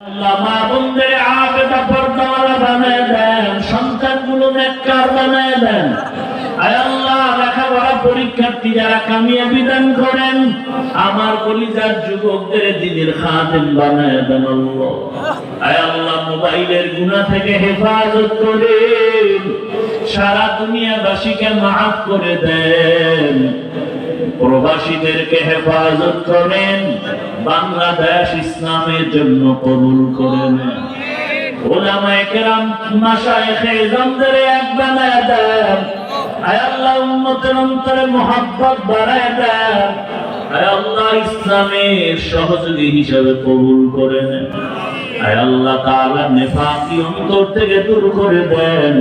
আল্লাহ মা বোনদের আবেদা পর্দাওয়ালা বানায় দেন, সন্তানগুলো নেককার বানায় দেন। আয় আল্লাহ, লেখাপড়া পরীক্ষার্থী যারা কামিয়াবি দান করেন, আমার কলিজার যুবকদের দ্বীনের খাদেম বানায় দেন আল্লাহ। আয় আল্লাহ, মোবাইলের গুনাহ থেকে হেফাজত করেন, সারা দুনিয়াবাসীকে মাফ করে দেন, প্রবাসীদেরকে হেফাজত করেন, বাংলাদেশ ইসলামের জন্য কবুল করে নেন। উলামায়ে কেরাম মাশায়েখে ইজমদের এক বানায় দেন। আয় আল্লাহ, উম্মতের অন্তরে মুহাব্বত বাড়ায় দেন। আয় আল্লাহ, ইসলামের সহযোগী হিসেবে কবুল করে নেন। আয় আল্লাহ তাআলা, নেফাকি অন্তর থেকে দূর করে দেন,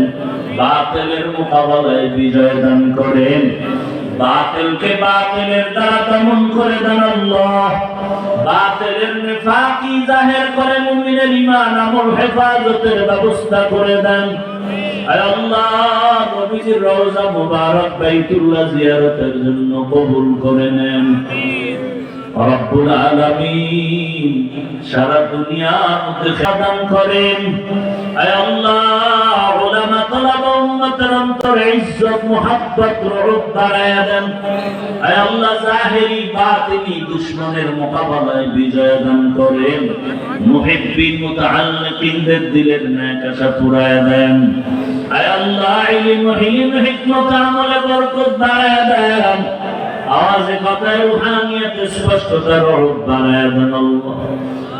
বাতিলের মোকাবেলায় বিজয় দান করেন, বাতিলকে বাতিলের দ্বারা দমন করে দেন আল্লাহ। বাতিলের নেফাকি জাহের করে মুমিনের ঈমান আমল হেফাজতের ব্যবস্থা করে দেন। আয় আল্লাহ, নবীজির রওজা মুবারক বাইতুল্লাহ জিয়ারতের জন্য কবুল করে নেন। রব্বুল আলামিন সারা দুনিয়ার মধ্যে দান করেন। আয় আল্লাহ, উলামা তালাবা উম্মতের অন্তরে ইজ্জত মুহাব্বত রূপ বাড়ায়া দেন। আয় আল্লাহ, জাহেরি বাতিনি দুশমনের মোকাবেলায় বিজয় দান করেন। মুহিব্বিন মুতাআল্লিকিনদের দিলের নেক আশা পুরায়া দেন। আয় আল্লাহ, ইলম হিকমত আমলে বরকত বাড়ায়া দেন। আওয়াজে কথায় রুহানিয়তে স্পষ্টতার রূপ বাড়ায়া দেন আল্লাহ।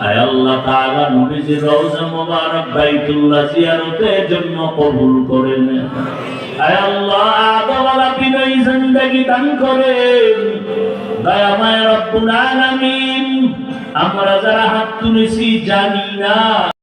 আয় আল্লাহ তাআলা, নবীজির রওজা মুবারক বাইতুল্লাহ জিয়ারতের জন্য কবুল করে নেন। আয় আল্লাহ, আদাওয়ালা বিনয়ী জিন্দেগি দান করেন। দয়াময় রব্বুল আলামিন, আমরা যারা হাত তুলেছি জানি না